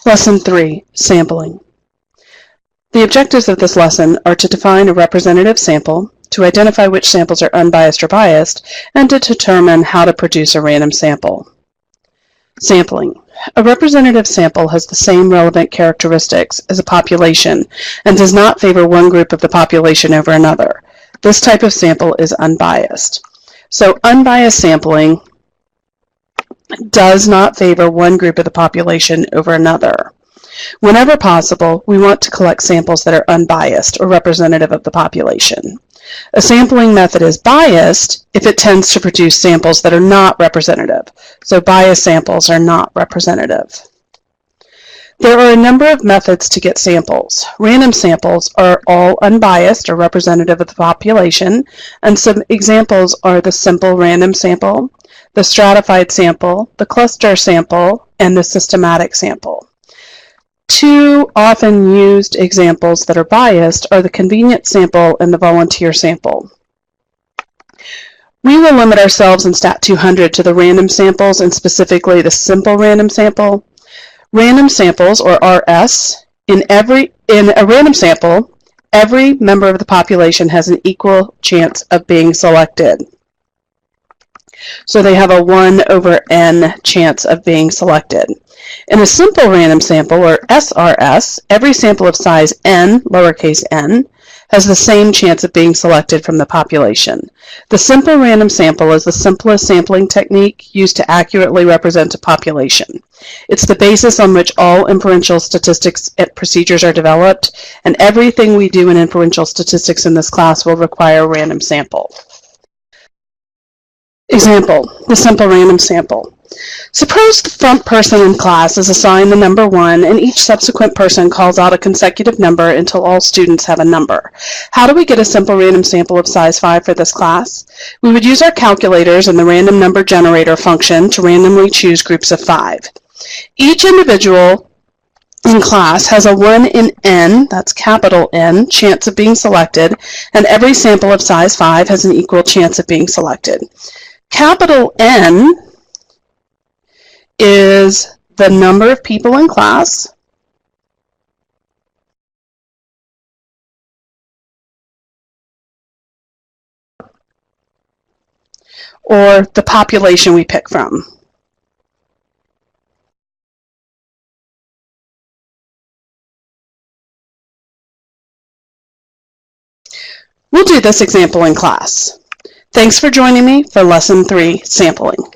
Lesson 3, Sampling. The objectives of this lesson are to define a representative sample, to identify which samples are unbiased or biased, and to determine how to produce a random sample. Sampling. A representative sample has the same relevant characteristics as a population and does not favor one group of the population over another. This type of sample is unbiased. So unbiased sampling does not favor one group of the population over another. Whenever possible, we want to collect samples that are unbiased or representative of the population. A sampling method is biased if it tends to produce samples that are not representative. So biased samples are not representative. There are a number of methods to get samples. Random samples are all unbiased or representative of the population, and some examples are the simple random sample, the stratified sample, the cluster sample, and the systematic sample. Two often used examples that are biased are the convenience sample and the volunteer sample. We will limit ourselves in Stat 200 to the random samples and specifically the simple random sample. Random samples, or RS, in a random sample, every member of the population has an equal chance of being selected. So they have a 1 over n chance of being selected. In a simple random sample, or SRS, every sample of size n, lowercase n, has the same chance of being selected from the population. The simple random sample is the simplest sampling technique used to accurately represent a population. It's the basis on which all inferential statistics procedures are developed, and everything we do in inferential statistics in this class will require a random sample. Example, the simple random sample. Suppose the front person in class is assigned the number 1 and each subsequent person calls out a consecutive number until all students have a number. How do we get a simple random sample of size 5 for this class? We would use our calculators and the random number generator function to randomly choose groups of 5. Each individual in class has a 1 in n, that's capital N, chance of being selected, and every sample of size 5 has an equal chance of being selected. Capital N is the number of people in class or the population we pick from. We'll do this example in class. Thanks for joining me for Lesson 3, Sampling.